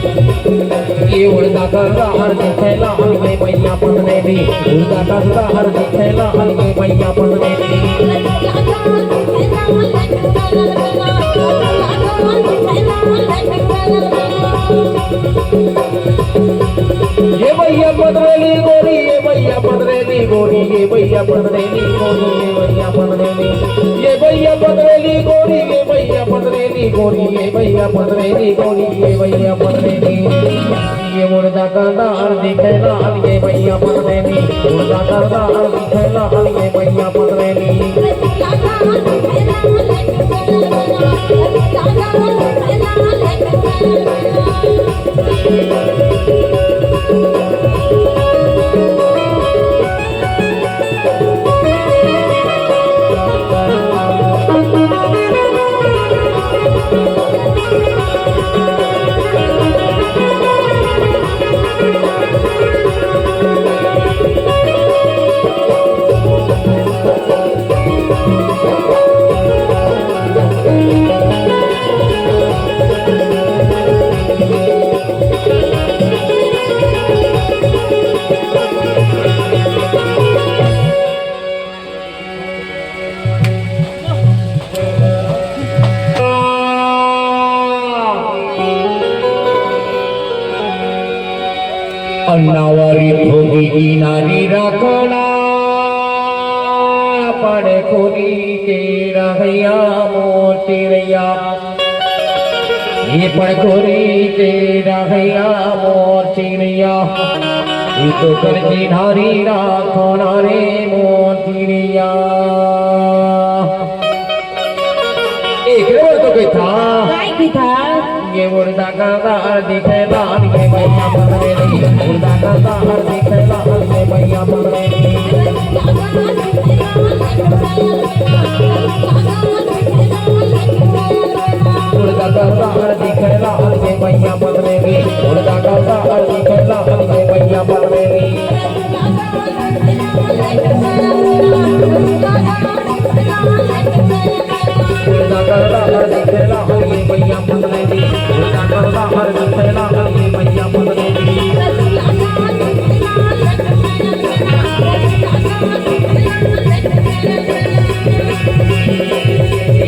ये उड़दा करदा हर दिखेला हलवे मैया पतने दी उड़दा करदा हर दिखेला हलवे मैया पतने दी ये भैया पतरेली गोरी ये भैया पतरेली गोरी ये भैया पतरेली गोरी ये भैया पतरेली ये भैया पतरेली गोरी ये भैया पतरेली गोरी ये भैया पतरेली गोरी ये भैया पतरेली ये मुर्दा करदा हर दिखेला ये भैया पतरेली मुर्दा करदा हर दिखेला ये भैया पतरेली अन्नावारी भोगी की नारी रखना पड़े खोली के रहैया मोती रैया ये पड़ खोली के रहैया मोती रैया ये तो कर की नारी रखना रे मोती रैया एक रे तो कोई था ये मुर्दा करदा हर दिखेला ये भैया पतरेली मुर्दा करदा हर दिखेला ये भैया पतरेली मुर्दा करदा हर दिखेला ये भैया पतरेली मुर्दा करदा हर दिखेला ये भैया पतरेली मुर्दा करदा हर दिखेला ये भैया पतरेली मुर्दा करदा हर दिखेला ये भैया पतरेली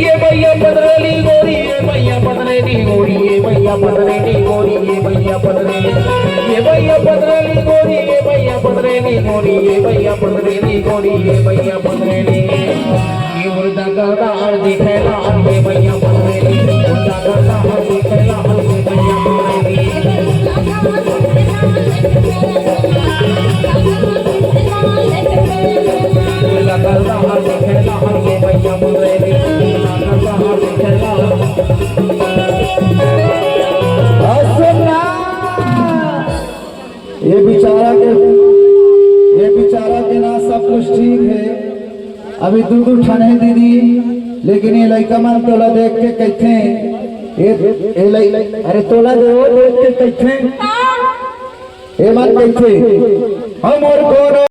ये भैया पतरेली गोरी ये भैया पतरेली गोरी ये भैया पतरेली गोरी ये भैया पतरेली ये भैया पतरेली गोरी ये भैया पतरेली गोरी ये भैया पतरेली गोरी ये भैया पतरेली ये मुर्दा करदा हर दिखेला ये भैया पतरेली मुर्दा करदा हर दिखेला ये भैया पतरेली मुर्दा करदा हर दिखेला ये भैया पतरेली मुर्दा करदा हर दिखेला असना ये बेचारा के ना सब कुछ ठीक है। अभी दूध ठाने दीदी लेकिन ये लड़का मन तोला देख के कहते अरे तोला देख के कहते ये मन कहते हम और